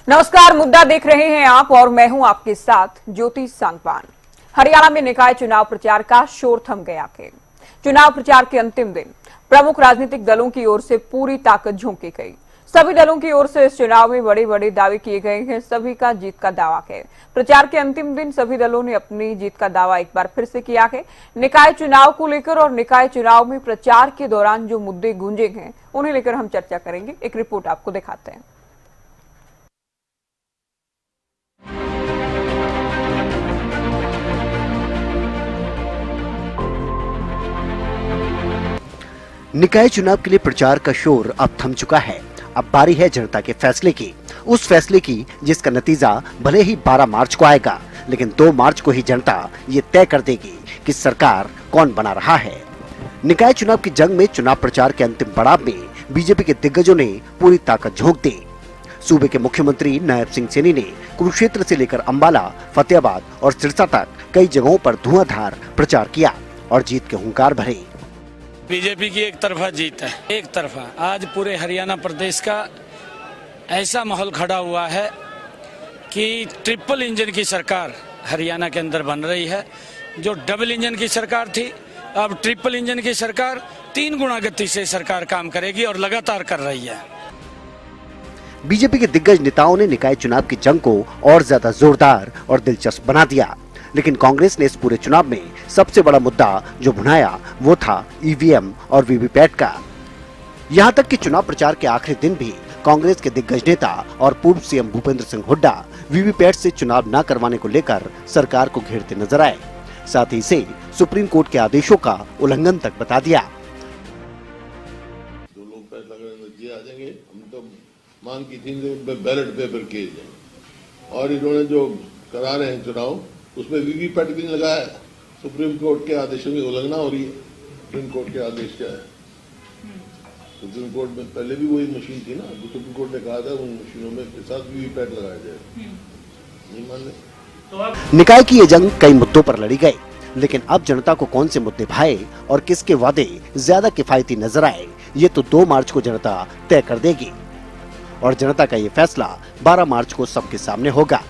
नमस्कार, मुद्दा देख रहे हैं आप और मैं हूं आपके साथ ज्योति सांगवान। हरियाणा में निकाय चुनाव प्रचार का शोर थम गया है। चुनाव प्रचार के अंतिम दिन प्रमुख राजनीतिक दलों की ओर से पूरी ताकत झोंकी गई। सभी दलों की ओर से इस चुनाव में बड़े बड़े दावे किए गए हैं। सभी का जीत का दावा है। प्रचार के अंतिम दिन सभी दलों ने अपनी जीत का दावा एक बार फिर से किया है। निकाय चुनाव को लेकर और निकाय चुनाव में प्रचार के दौरान जो मुद्दे गूंजे हैं उन्हें लेकर हम चर्चा करेंगे। एक रिपोर्ट आपको दिखाते हैं। निकाय चुनाव के लिए प्रचार का शोर अब थम चुका है। अब बारी है जनता के फैसले की, उस फैसले की जिसका नतीजा भले ही 12 मार्च को आएगा, लेकिन 2 मार्च को ही जनता ये तय कर देगी कि सरकार कौन बना रहा है। निकाय चुनाव की जंग में चुनाव प्रचार के अंतिम पड़ाव में बीजेपी के दिग्गजों ने पूरी ताकत झोंक दी। सूबे के मुख्यमंत्री नायब सिंह सैनी ने कुरुक्षेत्र से लेकर अंबाला, फतेहाबाद और सिरसा तक कई जगहों पर धुआंधार प्रचार किया और जीत के हुंकार भरे। बीजेपी की एक तरफा जीत है, एक तरफा। आज पूरे हरियाणा प्रदेश का ऐसा माहौल खड़ा हुआ है कि ट्रिपल इंजन की सरकार हरियाणा के अंदर बन रही है। जो डबल इंजन की सरकार थी, अब ट्रिपल इंजन की सरकार 3 गुना गति से सरकार काम करेगी और लगातार कर रही है। बीजेपी के दिग्गज नेताओं ने निकाय चुनाव की जंग को और ज्यादा जोरदार और दिलचस्प बना दिया, लेकिन कांग्रेस ने इस पूरे चुनाव में सबसे बड़ा मुद्दा जो भुनाया वो था ईवीएम और वीवीपैट का। यहां तक कि चुनाव प्रचार के आखिरी दिन भी कांग्रेस के दिग्गज नेता और पूर्व सीएम भूपेंद्र सिंह हुड्डा वीवीपैट से चुनाव न करवाने को लेकर सरकार को घेरते नजर आए। साथ ही इसे सुप्रीम कोर्ट के आदेशों का उल्लंघन तक बता दिया। जो लोग पैसा लगाने आ जाएंगे, हम तो मांग की थी बैलेट पेपर किए जाए, और इन्होंने जो करा रहे हैं चुनाव उसमें वीवीपैट भी लगाया। सुप्रीम कोर्ट के आदेशों की उल्लंघना हो रही है। सुप्रीम कोर्ट के आदेश क्या है? सुप्रीम कोर्ट में पहले भी वही मशीन थी ना, जो सुप्रीम कोर्ट ने कहा था उन मशीनों में के साथ वीवीपैट लगाया जाए। नहीं मान रहे। निकाय की ये जंग कई मुद्दों पर लड़ी गई, लेकिन अब जनता को कौन से मुद्दे भाए और किसके वादे ज्यादा किफायती नजर आए, ये तो 2 मार्च को जनता तय कर देगी। और जनता का ये फैसला 12 मार्च को सबके सामने होगा।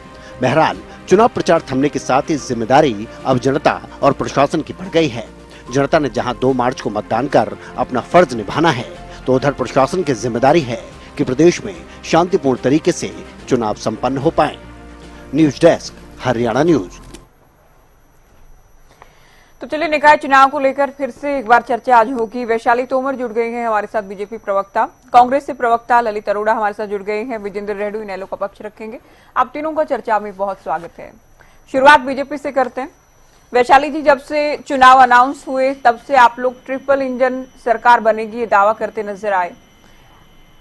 बहरहाल चुनाव प्रचार थमने के साथ ही जिम्मेदारी अब जनता और प्रशासन की बढ़ गई है। जनता ने जहां 2 मार्च को मतदान कर अपना फर्ज निभाना है, तो उधर प्रशासन की जिम्मेदारी है कि प्रदेश में शांतिपूर्ण तरीके से चुनाव संपन्न हो पाए। News desk, Haryana news. तो चलिए, निकाय चुनाव को लेकर फिर से एक बार चर्चा आज होगी। वैशाली तोमर जुड़ गए हैं हमारे साथ, बीजेपी प्रवक्ता। कांग्रेस से प्रवक्ता ललित अरोड़ा हमारे साथ जुड़ गए हैं। विजेंद्र रेड्डी इनेलो का पक्ष रखेंगे। आप तीनों का चर्चा में बहुत स्वागत है। शुरुआत बीजेपी से करते हैं। वैशाली जी, जब से चुनाव अनाउंस हुए तब से आप लोग ट्रिपल इंजन सरकार बनेगी ये दावा करते नजर आए।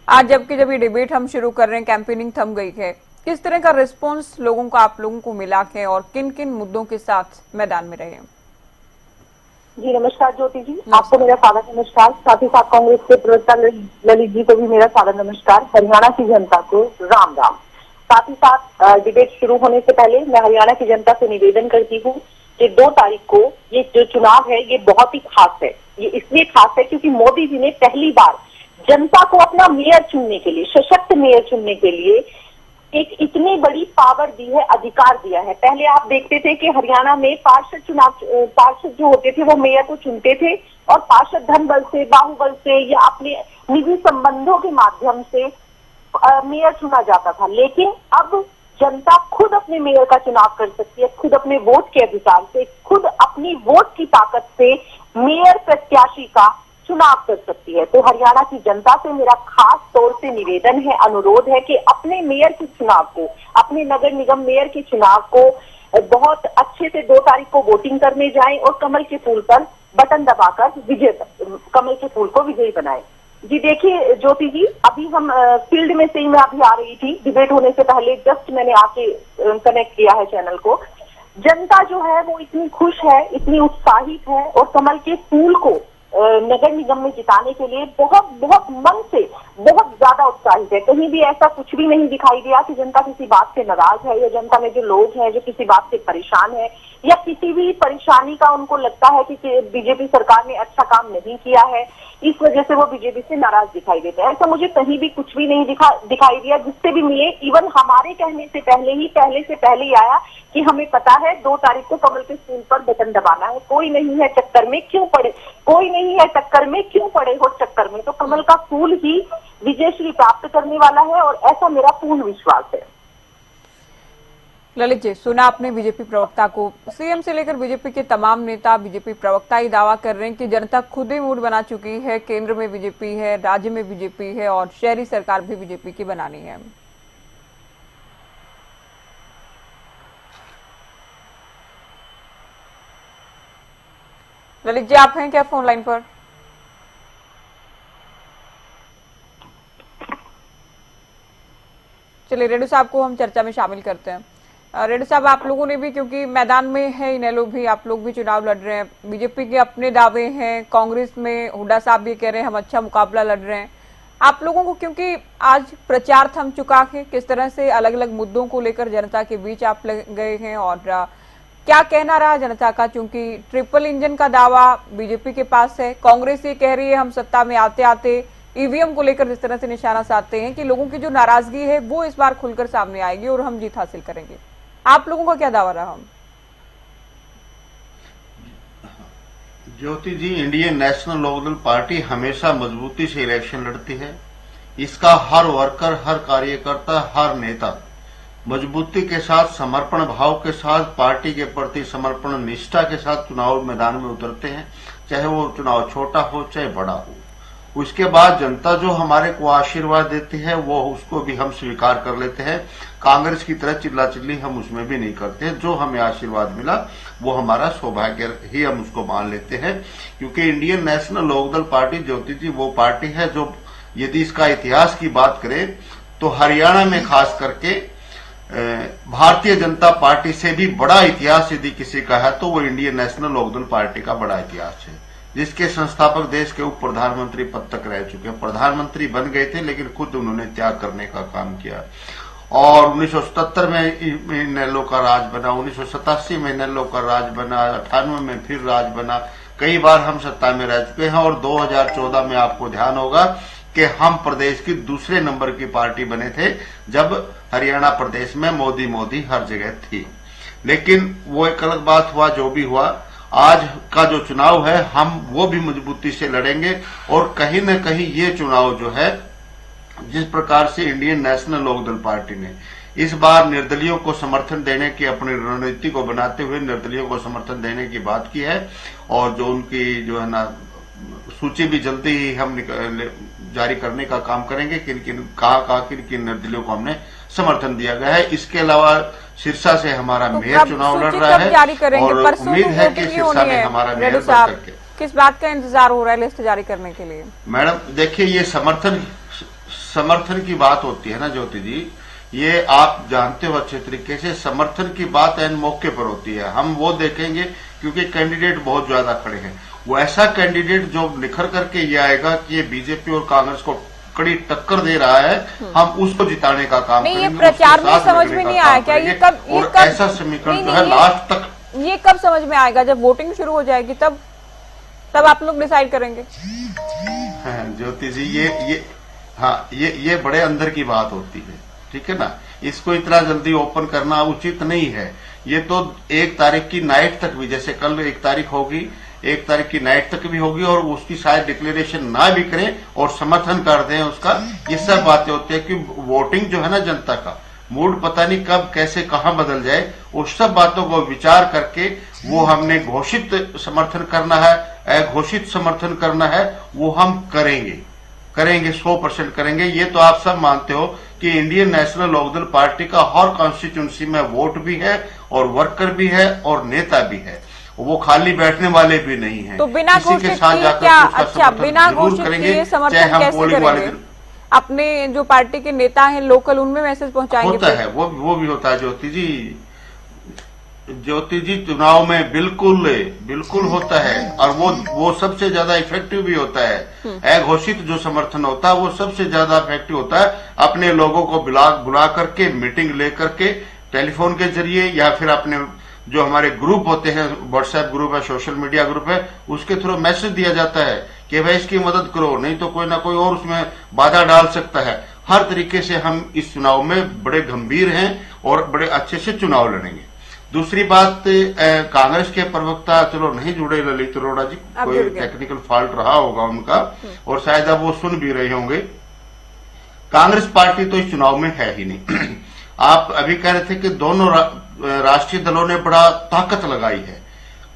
आज जब ये डिबेट हम शुरू कर रहे हैं, कैंपेनिंग थम गई है, किस तरह का रिस्पॉन्स लोगों का आप लोगों को मिला है और किन किन मुद्दों के साथ मैदान में रहे? जी नमस्कार ज्योति जी, आपको मेरा सादर नमस्कार। साथ ही साथ कांग्रेस के प्रवक्ता ललित जी को भी मेरा सादर नमस्कार। हरियाणा की जनता को राम राम। साथ ही साथ डिबेट शुरू होने से पहले मैं हरियाणा की जनता से निवेदन करती हूँ कि 2 तारीख को ये जो चुनाव है ये बहुत ही खास है। ये इसलिए खास है क्योंकि मोदी जी ने पहली बार जनता को अपना मेयर चुनने के लिए, सशक्त मेयर चुनने के लिए एक इतनी बड़ी पावर दी है, अधिकार दिया है। पहले आप देखते थे कि हरियाणा में पार्षद जो होते थे वो मेयर को चुनते थे और पार्षद धन बल से, बाहुबल से या अपने निजी संबंधों के माध्यम से मेयर चुना जाता था। लेकिन अब जनता खुद अपने मेयर का चुनाव कर सकती है, खुद अपने वोट के अधिकार से, खुद अपनी वोट की ताकत से मेयर प्रत्याशी का चुनाव कर सकती है। तो हरियाणा की जनता से मेरा खास तौर से निवेदन है, अनुरोध है कि अपने मेयर के चुनाव को, अपने नगर निगम मेयर के चुनाव को बहुत अच्छे से 2 तारीख को वोटिंग करने जाएं और कमल के फूल पर बटन दबाकर कमल के फूल को विजयी बनाएं। जी देखिए ज्योति जी, अभी हम फील्ड में से ही मैं अभी आ रही थी, डिबेट होने से पहले जस्ट मैंने आके कनेक्ट किया है चैनल को। जनता जो है वो इतनी खुश है, इतनी उत्साहित है और कमल के फूल को नगर निगम में जिताने के लिए बहुत बहुत मन से बहुत ज्यादा उत्साहित है। कहीं भी ऐसा कुछ भी नहीं दिखाई दिया कि जनता किसी बात से नाराज है या जनता में जो लोग हैं जो किसी बात से परेशान है या किसी भी परेशानी का उनको लगता है कि बीजेपी सरकार ने अच्छा काम नहीं किया है इस वजह से वो बीजेपी से नाराज दिखाई देते हैं। ऐसा मुझे कहीं भी कुछ भी नहीं दिखाई दिया। जिससे भी मिले, इवन हमारे कहने से पहले ही आया कि हमें पता है 2 तारीख को कमल के फूल पर बटन दबाना है, कोई नहीं है चक्कर में क्यों पड़े, कोई नहीं है टक्कर में क्यों पड़े हो चक्कर में। तो कमल का फूल ही विजयश्री प्राप्त करने वाला है और ऐसा मेरा पूर्ण विश्वास है। ललित जी, सुना आपने बीजेपी प्रवक्ता को। सीएम से लेकर बीजेपी के तमाम नेता, बीजेपी प्रवक्ता ही दावा कर रहे हैं कि जनता खुद ही मूड बना चुकी है, केंद्र में बीजेपी है, राज्य में बीजेपी है और शहरी सरकार भी बीजेपी की बनानी है। ललित जी, आप हैं क्या फोन लाइन पर? चलिए, रेड्डी साहब को हम चर्चा में शामिल करते हैं। रेड्डी साहब, आप लोगों ने भी, क्योंकि मैदान में है इनेलो भी, आप लोग भी चुनाव लड़ रहे हैं, बीजेपी के अपने दावे हैं, कांग्रेस में हुड्डा साहब भी कह रहे हैं हम अच्छा मुकाबला लड़ रहे हैं। आप लोगों को, क्योंकि आज प्रचार थम चुका है, किस तरह से अलग अलग मुद्दों को लेकर जनता के बीच आप गए हैं और क्या कहना रहा जनता का? क्योंकि ट्रिपल इंजन का दावा बीजेपी के पास है, कांग्रेस ये कह रही है हम सत्ता में आते आते ईवीएम को लेकर जिस तरह से निशाना साधते हैं कि लोगों की जो नाराजगी है वो इस बार खुलकर सामने आएगी और हम जीत हासिल करेंगे। आप लोगों का क्या दावा रहा? ज्योति जी, इंडियन नेशनल लोकदल पार्टी हमेशा मजबूती से इलेक्शन लड़ती है। इसका हर वर्कर, हर कार्यकर्ता, हर नेता मजबूती के साथ, समर्पण भाव के साथ, पार्टी के प्रति समर्पण निष्ठा के साथ चुनाव मैदान में उतरते हैं, चाहे वो चुनाव छोटा हो चाहे बड़ा हो। उसके बाद जनता जो हमारे को आशीर्वाद देती है वो उसको भी हम स्वीकार कर लेते हैं। कांग्रेस की तरह चिल्ला चिल्ली हम उसमें भी नहीं करते। जो हमें आशीर्वाद मिला वो हमारा सौभाग्य ही हम उसको मान लेते हैं, क्योंकि इंडियन नेशनल लोकदल पार्टी, ज्योति जी, वो पार्टी है जो, यदि इसका इतिहास की बात करें तो हरियाणा में खास करके भारतीय जनता पार्टी से भी बड़ा इतिहास यदि किसी का है तो वो इंडियन नेशनल लोकदल पार्टी का बड़ा इतिहास है, जिसके संस्थापक देश के उप प्रधानमंत्री पद तक रह चुके हैं। प्रधानमंत्री बन गए थे लेकिन खुद उन्होंने त्याग करने का काम किया और 1977 में इनेलो का राज बना, 1987 में इनेलो का राज बना, 98 में फिर राज बना। कई बार हम सत्ता में रह चुके हैं और 2014 में आपको ध्यान होगा कि हम प्रदेश की दूसरे नंबर की पार्टी बने थे जब हरियाणा प्रदेश में मोदी हर जगह थी। लेकिन वो एक अलग बात हुआ, जो भी हुआ। आज का जो चुनाव है हम वो भी मजबूती से लड़ेंगे और कहीं न कहीं ये चुनाव जो है, जिस प्रकार से इंडियन नेशनल लोकदल पार्टी ने इस बार निर्दलियों को समर्थन देने की अपनी रणनीति को बनाते हुए निर्दलियों को समर्थन देने की बात की है और जो उनकी जो है ना सूची भी जल्दी ही हम जारी करने का काम करेंगे, किन किन निर्दलियों को हमने समर्थन दिया गया है। इसके अलावा सिरसा से हमारा मेयर चुनाव लड़ रहा है और उम्मीद है कि सिरसा में हमारा मेयर बन करके। किस बात का इंतजार हो रहा है लिस्ट जारी करने के लिए? मैडम देखिए, ये समर्थन की बात होती है ना ज्योति जी, ये आप जानते हो अच्छे तरीके से। समर्थन की बात एन मौके पर होती है। हम वो देखेंगे क्योंकि कैंडिडेट बहुत ज्यादा खड़े हैं। वो ऐसा कैंडिडेट जो निखर करके ये आएगा कि ये बीजेपी और कांग्रेस को कड़ी टक्कर दे रहा है, हम उसको जिताने का काम करेंगे। ये प्रचार में समझ में नहीं आया क्या? ये कब ऐसा समीकरण जो है लास्ट तक, ये कब समझ में आएगा? जब वोटिंग शुरू हो जाएगी तब आप लोग डिसाइड करेंगे। ज्योति जी, ये बड़े अंदर की बात होती है, ठीक है ना। इसको इतना जल्दी ओपन करना उचित नहीं है। ये तो 1 तारीख की नाइट तक भी, जैसे कल 1 तारीख होगी, 1 तारीख की नाइट तक भी होगी और उसकी शायद डिक्लेरेशन ना भी करें और समर्थन कर दें उसका, ये सब बातें होती है कि वोटिंग जो है ना, जनता का मूड पता नहीं कब कैसे कहां बदल जाए। उस सब बातों को विचार करके वो हमने घोषित समर्थन करना है, अघोषित समर्थन करना है, वो हम करेंगे 100% करेंगे। ये तो आप सब मानते हो कि इंडियन नेशनल लोकदल पार्टी का हर कॉन्स्टिट्यूंसी में वोट भी है और वर्कर भी है और नेता भी है, वो खाली बैठने वाले भी नहीं है। तो बिना घोषित किए क्या? अच्छा, बिना घोषित किए समर्थन कैसे करेंगे? अपने जो पार्टी के नेता हैं लोकल, उनमें मैसेज पहुंचाएंगे? होता है वो भी होता है ज्योति जी, चुनाव में बिल्कुल होता है और वो सबसे ज्यादा इफेक्टिव भी होता है। अघोषित जो समर्थन होता है वो सबसे ज्यादा इफेक्टिव होता है। अपने लोगों को बुला करके, मीटिंग लेकर के, टेलीफोन के जरिए या फिर अपने जो हमारे ग्रुप होते हैं, व्हाट्सएप ग्रुप है, सोशल मीडिया ग्रुप है, उसके थ्रू मैसेज दिया जाता है कि भाई इसकी मदद करो, नहीं तो कोई ना कोई और उसमें बाधा डाल सकता है। हर तरीके से हम इस चुनाव में बड़े गंभीर हैं और बड़े अच्छे से चुनाव लड़ेंगे। दूसरी बात, कांग्रेस के प्रवक्ता चलो नहीं जुड़े ललित अरोड़ा जी, कोई टेक्निकल फॉल्ट रहा होगा उनका और शायद अब वो सुन भी रहे होंगे। कांग्रेस पार्टी तो इस चुनाव में है ही नहीं। आप अभी कह रहे थे कि दोनों राष्ट्रीय दलों ने बड़ा ताकत लगाई है,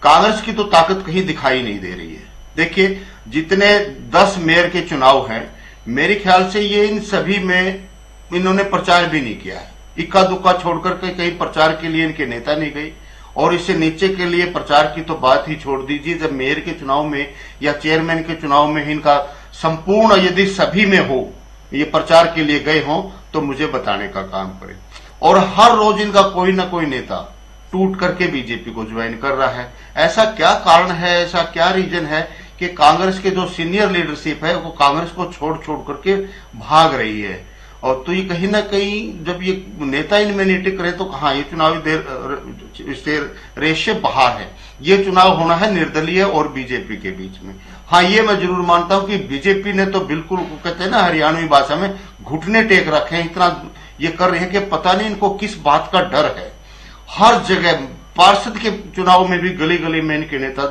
कांग्रेस की तो ताकत कहीं दिखाई नहीं दे रही है। देखिए, जितने 10 मेयर के चुनाव हैं, मेरे ख्याल से ये इन सभी में इन्होंने प्रचार भी नहीं किया है। इक्का दुक्का छोड़कर के कहीं प्रचार के लिए इनके नेता नहीं गई, और इससे नीचे के लिए प्रचार की तो बात ही छोड़ दीजिए। जब मेयर के चुनाव में या चेयरमैन के चुनाव में इनका संपूर्ण यदि सभी में हो ये प्रचार के लिए गए हों तो मुझे बताने का काम करें। और हर रोज इनका कोई ना कोई नेता टूट करके बीजेपी को ज्वाइन कर रहा है। ऐसा क्या कारण है, ऐसा क्या रीजन है कि कांग्रेस के जो सीनियर लीडरशिप है वो कांग्रेस को छोड़ छोड़ करके भाग रही है? और तो ये कहीं ना कहीं जब ये नेता इनमें नहीं टिक रहे तो कहाँ, ये चुनावी रेशे बाहर है। ये चुनाव होना है निर्दलीय और बीजेपी के बीच में। हाँ, ये मैं जरूर मानता हूं कि बीजेपी ने तो बिल्कुल, कहते हैं ना हरियाणवी भाषा में, घुटने टेक रखे हैं। इतना ये कर रहे हैं कि पता नहीं इनको किस बात का डर है। हर जगह पार्षद के चुनाव में भी गली गली में इनके नेता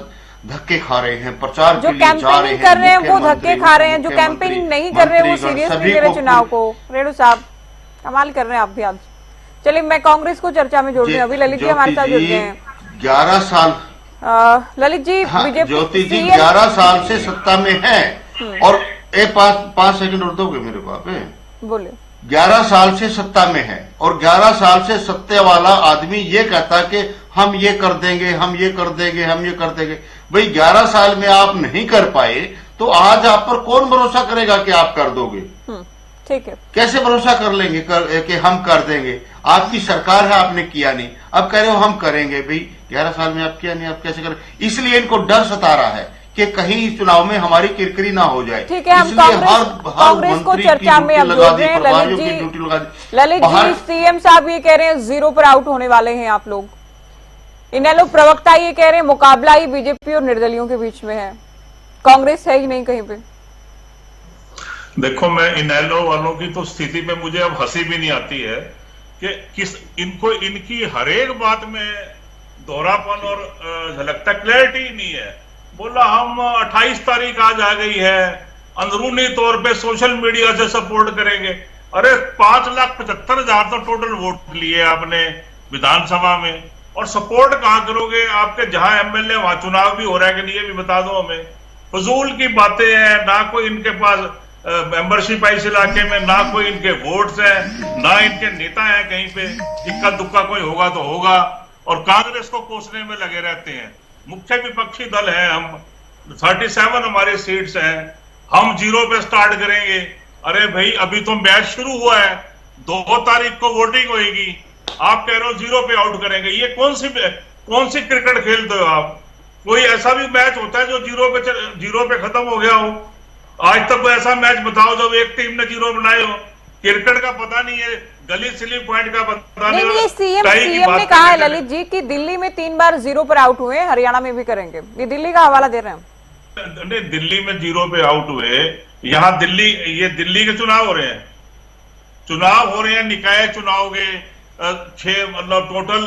धक्के खा रहे हैं, प्रचार के लिए जा रहे हैं, कर रहे हैं वो धक्के खा रहे हैं, जो कैंपेनिंग नहीं कर रहे हैं वो सीरियस ले रहे चुनाव को। रेणु साहब कमाल कर रहे हैं आप भी आज। चलिए, मैं कांग्रेस को चर्चा में जोड़ रही हूँ। अभी ललित जी हमारे साथ जुड़ गए हैं। 11 साल ललित जी, बीजेपी ज्योति जी 11 साल से सत्ता में है, और 5 सेकंड और दोगे मेरे पास? बोले 11 साल से सत्ता में है, और 11 साल से सत्ता वाला आदमी ये कहता है कि हम ये कर देंगे, हम ये कर देंगे, हम ये कर देंगे। भाई 11 साल में आप नहीं कर पाए तो आज आप पर कौन भरोसा करेगा कि आप कर दोगे? ठीक है, कैसे भरोसा कर लेंगे कि हम कर देंगे? आपकी सरकार है, आपने किया नहीं, अब कह रहे हो हम करेंगे। भाई 11 साल में आप किया नहीं, आप कैसे करें? इसलिए इनको डर सता रहा है कि कहीं इस चुनाव में हमारी किरकिरी ना हो जाए। ठीक है, हम कांग्रेस को चर्चा में अब जोड़ रहे हैं। ललित जी, सीएम साहब ये कह रहे हैं 0 पर आउट होने वाले हैं आप लोग। इनेलो प्रवक्ता ये कह रहे हैं मुकाबला ही बीजेपी और निर्दलियों के बीच में है, कांग्रेस है ही नहीं कहीं पे। देखो, मैं इनेलो वालों की तो स्थिति पे मुझे अब हंसी भी नहीं आती है कि इनको इनकी हरेक बात में दोहरापन और झलकता, क्लैरिटी ही नहीं है। बोला हम 28 तारीख आज आ गई है, अंदरूनी तौर पे सोशल मीडिया से सपोर्ट करेंगे। अरे 5,75,000 तो टोटल वोट लिए आपने विधानसभा में, और सपोर्ट कहां करोगे? आपके जहां एमएलए वहां चुनाव भी हो रहा है कि नहीं, ये भी बता दो हमें। फजूल की बातें हैं, ना कोई इनके पास मेंबरशिप है इस इलाके में, ना कोई इनके वोट्स हैं, ना इनके नेता हैं कहीं पे। इक्का दुक्का कोई होगा तो होगा, और कांग्रेस को कोसने में लगे रहते हैं। मुख्य विपक्षी दल है हम, 37 हमारी सीट्स हैं, हम 0 पे स्टार्ट करेंगे। अरे भाई, अभी तो मैच शुरू हुआ है, 2 तारीख को वोटिंग होगी, आप कह रहे हो 0 पे आउट करेंगे। ये कौन सी क्रिकेट खेलते हो आप? कोई ऐसा भी मैच होता है जो 0 पे खत्म हो गया हो? आज तक कोई ऐसा मैच बताओ जब एक टीम ने 0 बनाए हो? क्रिकेट का पता नहीं है, गली स्लिप पॉइंट का पता नहीं। ये सीएम ने कहा है ललित जी कि दिल्ली में 3 बार 0 पर आउट हुए, हरियाणा में भी करेंगे। ये दिल्ली का हवाला दे रहे हैं। नहीं, दिल्ली में 0 पे आउट हुए, यहाँ ये दिल्ली के चुनाव हो रहे हैं, निकाय चुनाव के 6, मतलब टोटल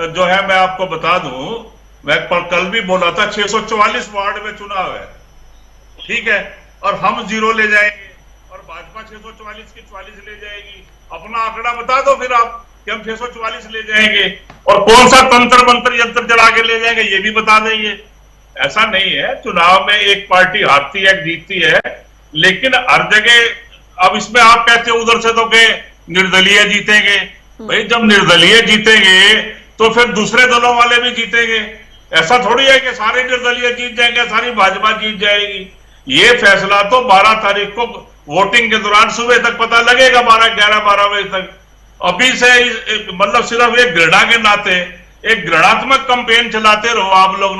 जो है, मैं आपको बता दूं, मैं कल भी बोला था 644 वार्ड में चुनाव है, ठीक है, और हम 0 ले जाएंगे और भाजपा 644 की 44 ले जाएगी। अपना आंकड़ा बता दो फिर आप कि हम 644 ले जाएंगे, और कौन सा तंत्र मंत्र यंत्र चला के ले जाएंगे ये भी बता देंगे। ऐसा नहीं है, चुनाव में एक पार्टी हारती है, जीतती है, लेकिन हर जगह। अब इसमें आप कहते हो उधर से तो के निर्दलीय जीतेंगे। भाई, जब निर्दलीय जीतेंगे तो फिर दूसरे दलों वाले भी जीतेंगे। ऐसा थोड़ी है कि सारे निर्दलीय जीत जाएंगे, सारी भाजपा जीत जाएगी। ये फैसला तो 12 तारीख को वोटिंग के दौरान सुबह तक पता लगेगा, 11-12 बजे तक। अभी से मतलब सिर्फ एक घृणा के नाते एक घृणात्मक कैंपेन चलाते रहो आप लोग,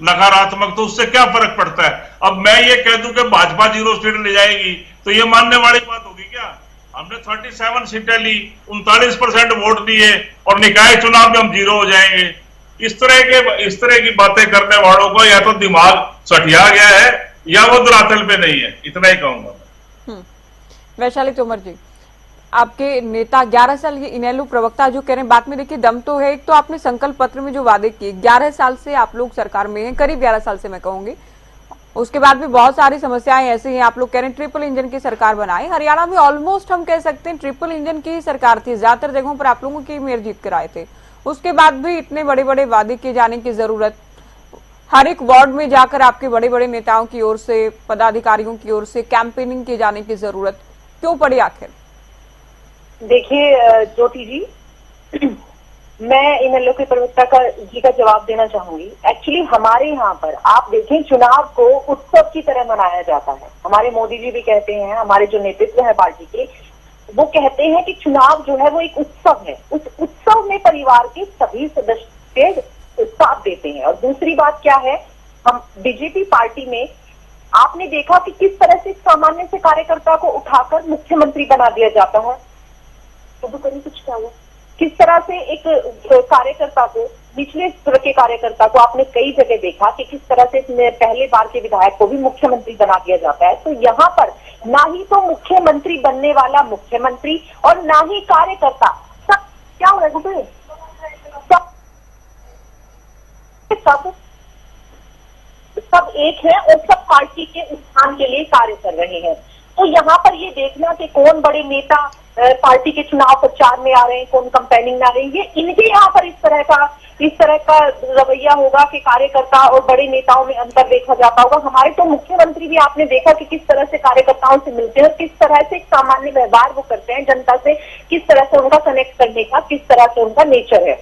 नकारात्मक, तो उससे क्या फर्क पड़ता है? अब मैं ये कह दूं कि भाजपा 0 सीट ले जाएगी तो ये मानने वाली बात होगी क्या? हमने 37 सीटें ली, 39% वोट दिए, और निकाय चुनाव में हम 0 हो जाएंगे। इस तरह की बातें करने वालों को या तो दिमाग सठिया गया है या वो धरातल पे नहीं है, इतना ही कहूंगा। वैशाली तोमर जी, आपके नेता 11 साल ये इनेलो प्रवक्ता जो कह रहे हैं, बात में देखिए दम तो है। एक तो आपने संकल्प पत्र में जो वादे किए, 11 साल से आप लोग सरकार में हैं, करीब 11 साल से मैं कहूंगी, उसके बाद भी बहुत सारी समस्याएं ऐसी हैं। आप लोग कह रहे हैं ट्रिपल इंजन की सरकार बनाए। हरियाणा में ऑलमोस्ट हम कह सकते हैं ट्रिपल इंजन की ही सरकार थी, ज्यादातर जगहों पर आप लोगों की मेयर जीत कर आए थे। उसके बाद भी इतने बड़े बड़े वादे किए जाने की जरूरत, हर एक वार्ड में जाकर आपके बड़े बड़े नेताओं की ओर से, पदाधिकारियों की ओर से कैंपेनिंग किए जाने की जरूरत क्यों पड़ी आखिर? देखिए ज्योति जी, मैं इनेलो के प्रवक्ता जी का जवाब देना चाहूंगी। एक्चुअली हमारे यहाँ पर आप देखें, चुनाव को उत्सव की तरह मनाया जाता है। हमारे मोदी जी भी कहते हैं, हमारे जो नेतृत्व है पार्टी के, वो कहते हैं कि चुनाव जो है वो एक उत्सव है। उस उत्सव में परिवार के सभी सदस्य साथ देते हैं। और दूसरी बात क्या है, हम बीजेपी पार्टी में आपने देखा कि किस तरह से सामान्य से कार्यकर्ता को उठाकर मुख्यमंत्री बना दिया जाता है। तो कहीं कुछ क्या हुआ, किस तरह से एक कार्यकर्ता को, निचले स्तर के कार्यकर्ता को आपने कई जगह देखा कि किस तरह से पहले बार के विधायक को भी मुख्यमंत्री बना दिया जाता है। तो यहाँ पर ना ही तो मुख्यमंत्री बनने वाला मुख्यमंत्री और ना ही कार्यकर्ता, सब क्या हो रहा है, सब एक है और सब पार्टी के उत्थान के लिए कार्य कर रहे हैं। तो यहाँ पर ये देखना कि कौन बड़े नेता पार्टी के चुनाव प्रचार में आ रहे हैं, कौन कंपेनिंग में आ रहे हैं, ये इनके यहाँ पर इस तरह का रवैया होगा कि कार्यकर्ता और बड़े नेताओं में अंतर देखा जाता होगा। हमारे तो मुख्यमंत्री भी आपने देखा कि किस तरह से कार्यकर्ताओं से मिलते हैं और किस तरह से सामान्य व्यवहार वो करते हैं जनता से, किस तरह से उनका कनेक्ट करने का, किस तरह से उनका नेचर है।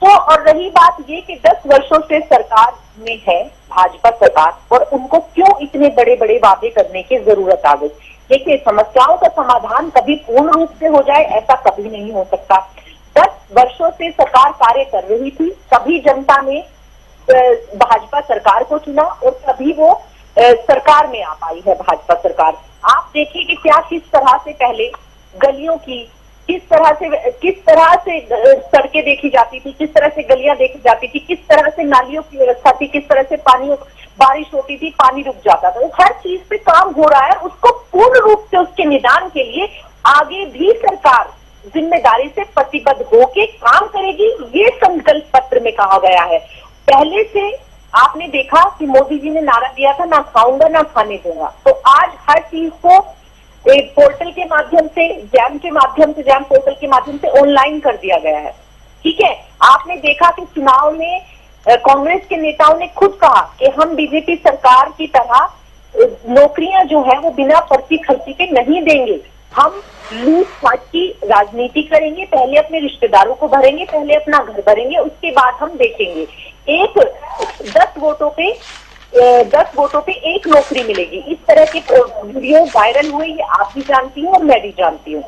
तो और रही बात ये कि 10 वर्षों से सरकार में है भाजपा सरकार, और उनको क्यों इतने बड़े बड़े वादे करने की जरूरत आ गई। देखिए, समस्याओं का समाधान कभी पूर्ण रूप से हो जाए ऐसा कभी नहीं हो सकता। 10 वर्षों से सरकार कार्य कर रही थी, तभी जनता ने भाजपा सरकार को चुना और तभी वो सरकार में आ पाई है भाजपा सरकार। आप देखिए कि क्या किस तरह से पहले गलियों की किस तरह से सड़कें देखी जाती थी, किस तरह से गलियां देखी जाती थी, किस तरह से नालियों की व्यवस्था थी, किस तरह से बारिश होती थी, पानी रुक जाता था। हर चीज पे काम हो रहा है। उसको पूर्ण रूप से उसके निदान के लिए आगे भी सरकार जिम्मेदारी से प्रतिबद्ध होके काम करेगी, ये संकल्प पत्र में कहा गया है। पहले से आपने देखा कि मोदी जी ने नारा दिया था, ना खाऊंगा ना खाने दूंगा। तो आज हर चीज को एक पोर्टल के माध्यम से, जैम पोर्टल के माध्यम से ऑनलाइन कर दिया गया है। ठीक है, आपने देखा कि चुनाव में कांग्रेस के नेताओं ने खुद कहा कि हम बीजेपी सरकार की तरह नौकरियां जो है वो बिना पर्ची खर्ची के नहीं देंगे, हम लूटपाट की राजनीति करेंगे, पहले अपने रिश्तेदारों को भरेंगे, पहले अपना घर भरेंगे, उसके बाद हम देखेंगे। 10 वोटों पे एक नौकरी मिलेगी। इस तरह के वीडियो वायरल हुए, ये आप भी जानती हूँ और मैं भी जानती हूँ।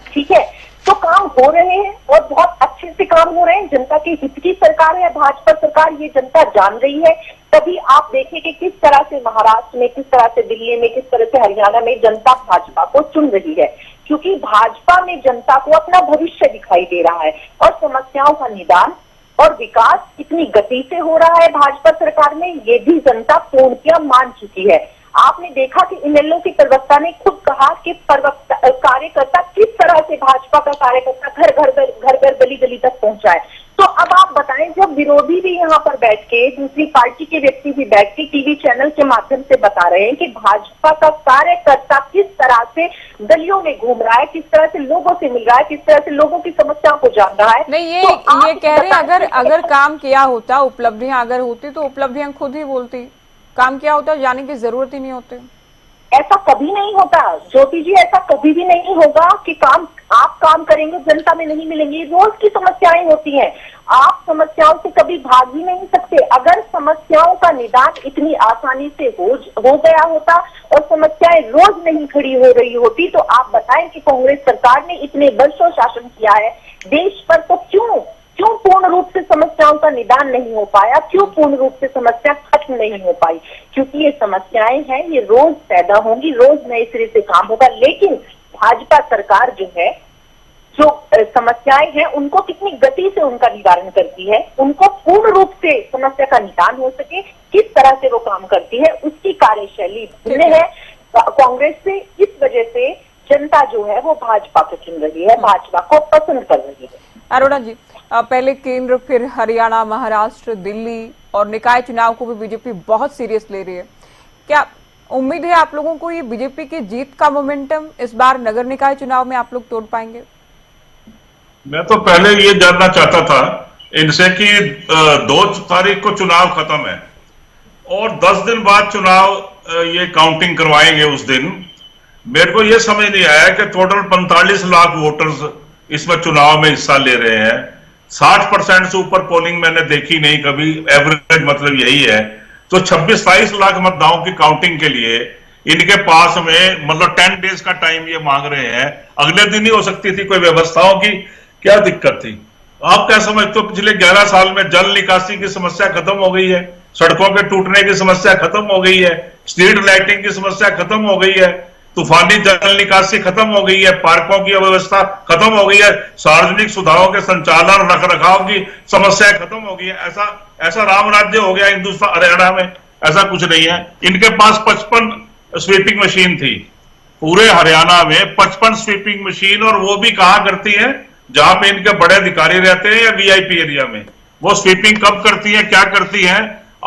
ठीक है, तो काम हो रहे हैं और बहुत अच्छे से काम हो रहे हैं। जनता के हित की सरकार है भाजपा सरकार, ये जनता जान रही है। तभी आप देखें कि किस तरह से महाराष्ट्र में, किस तरह से दिल्ली में, किस तरह से हरियाणा में जनता भाजपा को चुन रही है, क्योंकि भाजपा में जनता को अपना भविष्य दिखाई दे रहा है और समस्याओं का निदान और विकास इतनी गति से हो रहा है भाजपा सरकार में, ये भी जनता पूर्णतया मान चुकी है। आपने देखा कि इनेलो के प्रवक्ता ने खुद कहा कि कार्यकर्ता किस तरह से भाजपा का कार्यकर्ता घर घर गली गली तक पहुंचा है। तो अब आप बताएं, जब विरोधी भी यहाँ पर बैठ के, दूसरी पार्टी के व्यक्ति भी बैठ के टीवी चैनल के माध्यम से बता रहे हैं कि भाजपा का कार्यकर्ता किस तरह से गलियों में घूम रहा है, किस तरह से लोगों से मिल रहा है, किस तरह से लोगों की समस्याओं को जान रहा है। नहीं, ये कह रहे हैं अगर काम किया होता, उपलब्धियां अगर होती तो उपलब्धियां खुद ही बोलती, काम किया होता जाने की जरूरत ही नहीं होती। ऐसा कभी नहीं होता ज्योति जी, ऐसा कभी भी नहीं होगा कि आप काम करेंगे जनता में नहीं मिलेंगी। रोज की समस्याएं होती हैं, आप समस्याओं से कभी भाग ही नहीं सकते। अगर समस्याओं का निदान इतनी आसानी से हो गया होता और समस्याएं रोज नहीं खड़ी हो रही होती, तो आप बताएं कि कांग्रेस सरकार ने इतने वर्षों शासन किया है देश पर, तो क्यों पूर्ण रूप से समस्याओं का निदान नहीं हो पाया, क्यों पूर्ण रूप से समस्या खत्म नहीं हो पाई? क्योंकि ये समस्याएं हैं, ये रोज पैदा होंगी, रोज नए सिरे से काम होगा। लेकिन भाजपा सरकार जो है जो समस्याएं हैं उनको कितनी गति से उनका निवारण करती है, उनको पूर्ण रूप से समस्या का निदान हो सके, किस तरह से वो काम करती है, उसकी कार्यशैली भिन्न है कांग्रेस से। इस वजह से जनता जो है वो भाजपा को चुन रही है, भाजपा को पसंद कर रही है। अरोड़ा जी, पहले केंद्र, फिर हरियाणा, महाराष्ट्र, दिल्ली और निकाय चुनाव को भी बीजेपी बहुत सीरियस ले रही है। क्या उम्मीद है आप लोगों को ये बीजेपी की जीत का मोमेंटम इस बार नगर निकाय चुनाव में आप लोग तोड़ पाएंगे? मैं तो पहले ये जानना चाहता था इनसे कि 2 तारीख को चुनाव खत्म है और 10 दिन बाद चुनाव ये काउंटिंग करवाएंगे। उस दिन मेरे को ये समझ नहीं आया कि टोटल 45 लाख वोटर्स इसमें चुनाव में हिस्सा ले रहे हैं। 60% से ऊपर पोलिंग मैंने देखी नहीं कभी, एवरेज मतलब यही है। तो 26-27 लाख मतदाताओं की काउंटिंग के लिए इनके पास में मतलब 10 डेज का टाइम ये मांग रहे हैं। अगले दिन ही हो सकती थी, कोई व्यवस्थाओं की क्या दिक्कत थी? आप क्या समझते हो? पिछले 11 साल में जल निकासी की समस्या खत्म हो गई है, सड़कों के टूटने की समस्या खत्म हो गई है, स्ट्रीट लाइटिंग की समस्या खत्म हो गई है, तूफानी जल निकासी खत्म हो गई है, पार्कों की अव्यवस्था खत्म हो गई है, सार्वजनिक सुधारों के संचालन रख रखाव की समस्या खत्म हो गई है। ऐसा राम राज्य हो गया हिंदुस्तान, हरियाणा में ऐसा कुछ नहीं है। इनके पास 55 स्वीपिंग मशीन थी पूरे हरियाणा में, 55 स्वीपिंग मशीन, और वो भी कहा करती है जहां पे इनके बड़े अधिकारी रहते हैं या वीआईपी एरिया में। वो स्वीपिंग कब करती है, क्या करती है?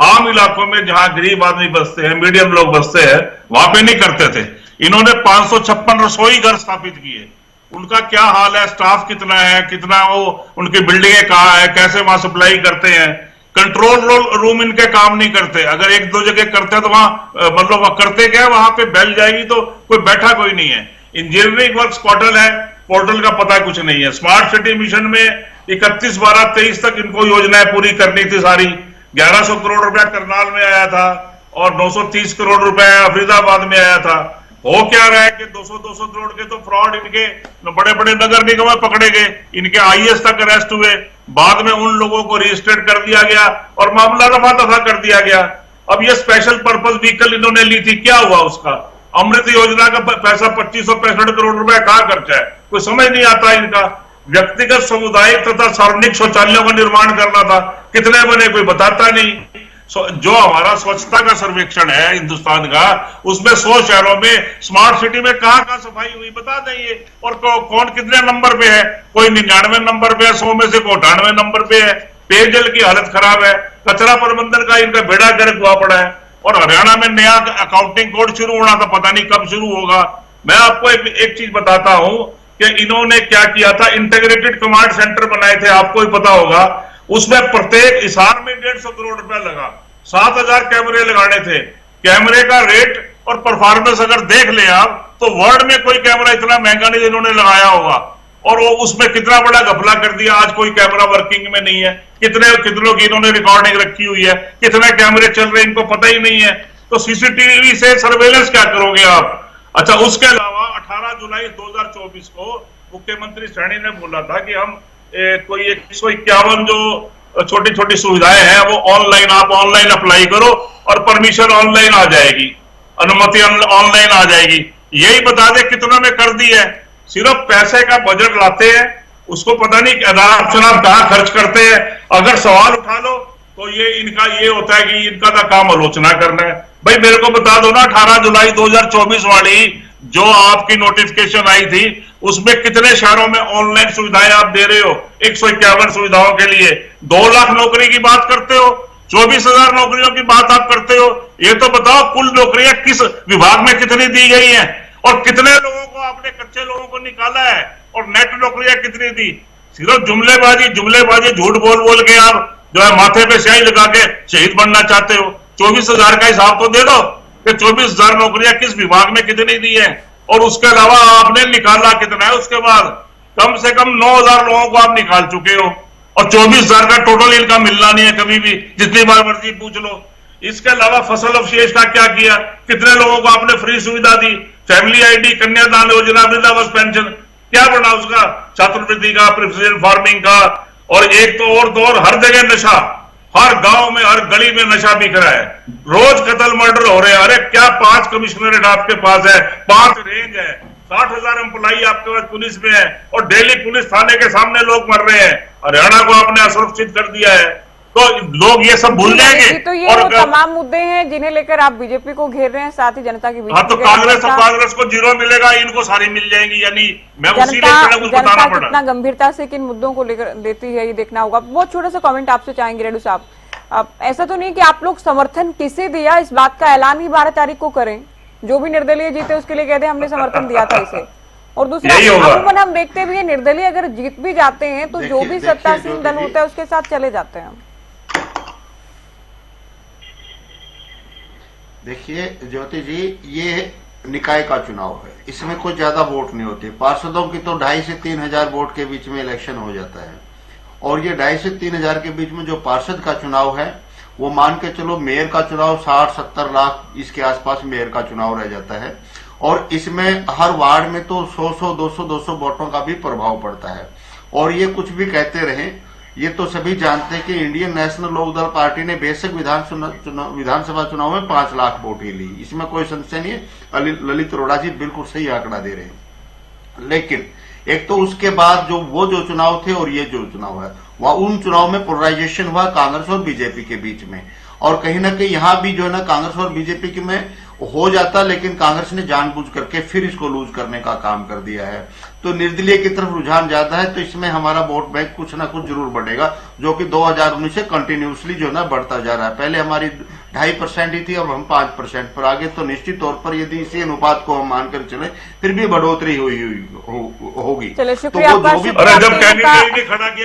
आम इलाकों में जहां गरीब आदमी बसते हैं, मीडियम लोग बसते हैं, वहां पे नहीं करते थे। इन्होंने 556 रसोई घर स्थापित किए। उनका क्या हाल है, स्टाफ कितना है, कितना वो उनकी बिल्डिंगें कहाँ है, कैसे वहां सप्लाई करते हैं। कंट्रोल रूम इनके काम नहीं करते। अगर 1-2 जगह करते हैं तो वहां मतलब करते क्या, वहां पे बेल जाएगी तो कोई बैठा कोई नहीं है। इंजीनियरिंग वर्क्स पोर्टल है, पोर्टल का पता कुछ नहीं है। स्मार्ट सिटी मिशन में 31/12/23 तक इनको योजनाएं पूरी करनी थी सारी। 1100 करोड़ रुपया करनाल में आया था और 930 करोड़ रुपया फरीदाबाद में आया था। हो क्या रहा है कि 200-200 करोड़ के तो फ्रॉड इनके बड़े बड़े नगर निगम में पकड़े गए, इनके आईएएस तक अरेस्ट हुए, बाद में उन लोगों को रजिस्टर्ड कर दिया गया और मामला रफा दफा कर दिया गया। अब ये स्पेशल पर्पस व्हीकल इन्होंने ली थी, क्या हुआ उसका? अमृत योजना का पैसा 2565 करोड़ रुपया कहां खर्चा है, कोई समझ नहीं आता इनका। व्यक्तिगत, सामुदायिक तथा सार्वजनिक शौचालयों का निर्माण करना था, कितने बने कोई बताता नहीं। जो हमारा स्वच्छता का सर्वेक्षण है हिंदुस्तान का, उसमें 100 शहरों में स्मार्ट सिटी में कहां सफाई हुई बता देंगे, और कौन कितने नंबर पे है? कोई 99 नंबर पे है, 100 में से 98 नंबर पे है। पेयजल की हालत खराब है, कचरा प्रबंधन का इनका बेड़ा गर्क हुआ पड़ा है। और हरियाणा में नया अकाउंटिंग कोड शुरू होना था, पता नहीं कब शुरू होगा। मैं आपको एक चीज बताता हूं कि इन्होंने क्या किया था, इंटीग्रेटेड कमांड सेंटर बनाए थे, आपको ही पता होगा। उसमें प्रत्येक हिसार में 150 करोड़ रुपया लगा, 7000 कैमरे लगाने थे। कैमरे का रेट और परफॉर्मेंस अगर देख ले आप, तो वर्ल्ड में कोई कैमरा इतना महंगा नहीं इन्होंने लगाया होगा। और वो उसमें कितना बड़ा घपला कर दिया, आज कोई कैमरा वर्किंग में नहीं है। कितनों की इन्होंने रिकॉर्डिंग रखी हुई है, कितने कैमरे चल रहे हैं इनको पता ही नहीं है। तो सीसीटीवी से सर्वेलेंस क्या करोगे आप? अच्छा, उसके अलावा 18 जुलाई 2024 को मुख्यमंत्री सैनी ने बोला था कि हम कोई 151 जो छोटी छोटी सुविधाएं हैं वो ऑनलाइन, आप ऑनलाइन अप्लाई करो और परमिशन ऑनलाइन आ जाएगी, अनुमति ऑनलाइन आ जाएगी। यही बता दे कितनों ने कर दी है। सिर्फ पैसे का बजट लाते हैं, उसको पता नहीं अनाप शनाप कहां खर्च करते हैं। अगर सवाल उठा लो तो ये इनका ये होता है कि इनका तो काम आलोचना करना है। भाई मेरे को बता दो ना, 18 जुलाई 2024 वाली जो आपकी नोटिफिकेशन आई थी, उसमें कितने शहरों में ऑनलाइन सुविधाएं आप दे रहे हो? 151 सुविधाओं के लिए 2 लाख नौकरी की बात करते हो, 24,000 नौकरियों की बात आप करते हो। ये तो बताओ कुल नौकरियां किस विभाग में कितनी दी गई हैं और कितने लोगों को आपने कच्चे लोगों को निकाला है, और नेट नौकरियां कितनी दी? सिर्फ जुमलेबाजी झूठ बोल के आप जो है माथे पे स्याही लगा के शहीद बनना चाहते हो। 24,000 का हिसाब तो दे दो कि 24,000 नौकरियां किस विभाग में कितनी दी है, और उसके अलावा आपने निकाला कितना है। उसके बाद कम से कम 9,000 लोगों को आप निकाल चुके हो, और 24,000 का टोटल इनकम मिलना नहीं है कभी भी, जितनी बार मर्जी पूछ लो। इसके अलावा फसल अवशेष का क्या किया? कितने लोगों को आपने फ्री सुविधा दी? फैमिली आईडी, कन्यादान योजना, वृद्धावस्था पेंशन, क्या बना उसका? छात्रवृत्ति का, प्रिसिजन फार्मिंग का, और एक तो और हर जगह नशा, हर गांव में हर गली में नशा बिक रहा है। रोज कत्ल मर्डर हो रहे हैं। अरे क्या 5 कमिश्नरेट आपके पास है, 5 रेंज है, 60,000 एम्प्लॉई आपके पास पुलिस में है और डेली पुलिस थाने के सामने लोग मर रहे हैं। हरियाणा को आपने असुरक्षित कर दिया है, तो लोग ये सब भूल जाएंगे। तो ये वो तमाम मुद्दे हैं जिन्हें लेकर आप बीजेपी को घेर रहे हैं, साथ ही जनता के बीच। हाँ, तो कांग्रेस को 0 मिलेगा, इनको सारी मिल जाएंगी। यानी मैं उसी लिए कुछ बताना पड़ा। कितना गंभीरता से किन मुद्दों को लेकर लेती है ये देखना होगा। बहुत छोटा सा कमेंट आपसे चाहेंगे रेड्डी साहब, ऐसा तो नहीं कि आप लोग समर्थन किसे दिया, इस बात का ऐलान ही 12 तारीख को करें, जो भी निर्दलीय जीते उसके लिए कहते हैं हमने समर्थन दिया था इसे। और दूसरा, अमूमन हम देखते भी है निर्दलीय अगर जीत भी जाते हैं तो जो भी सत्तासीन दल होता है उसके साथ चले जाते हैं। देखिए ज्योति जी, ये निकाय का चुनाव है, इसमें कोई ज्यादा वोट नहीं होते। पार्षदों की तो 2,500 से 3,000 वोट के बीच में इलेक्शन हो जाता है, और ये 2,500 से 3,000 के बीच में जो पार्षद का चुनाव है वो मान के चलो मेयर का चुनाव 60-70 लाख इसके आसपास मेयर का चुनाव रह जाता है, और इसमें हर वार्ड में तो 100-100, 200-200 वोटों का भी प्रभाव पड़ता है। और ये कुछ भी कहते रहे, ये तो सभी जानते हैं कि इंडियन नेशनल लोकदल पार्टी ने बेसिक विधानसभा चुनाव में 5 लाख वोट ही ली, इसमें कोई संशय नहीं है। ललित अरोड़ा जी बिल्कुल सही आंकड़ा दे रहे हैं। लेकिन एक तो उसके बाद जो चुनाव थे और ये जो चुनाव है, वह उन चुनाव में पोलराइजेशन हुआ कांग्रेस और बीजेपी के बीच में, और कहीं ना कहीं यहां भी जो है ना कांग्रेस और बीजेपी के में हो जाता, लेकिन कांग्रेस ने जानबूझ करके फिर इसको लूज करने का काम कर दिया है। तो निर्दलीय की तरफ रुझान ज्यादा है, तो इसमें हमारा वोट बैंक कुछ ना कुछ जरूर बढ़ेगा, जो कि 2019 से कंटिन्यूसली जो है ना बढ़ता जा रहा है। पहले हमारी 2.5% ही थी, अब हम 5% पर आगे, तो निश्चित तौर पर यदि इसी अनुपात को हम मानकर चले फिर भी बढ़ोतरी होगी। चलिए शुक्रिया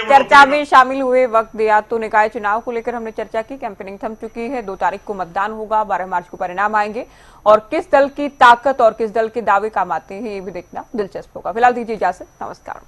चर्चा में शामिल हुए, वक्त दिया। तो निकाय चुनाव को लेकर हमने चर्चा की, कैंपेनिंग थम चुकी है, 2 तारीख को मतदान होगा, 12 मार्च को परिणाम आएंगे, और किस दल की ताकत और किस दल के दावे काम आते हैं ये भी देखना दिलचस्प होगा। फिलहाल दीजिए इजाजत, नमस्कार।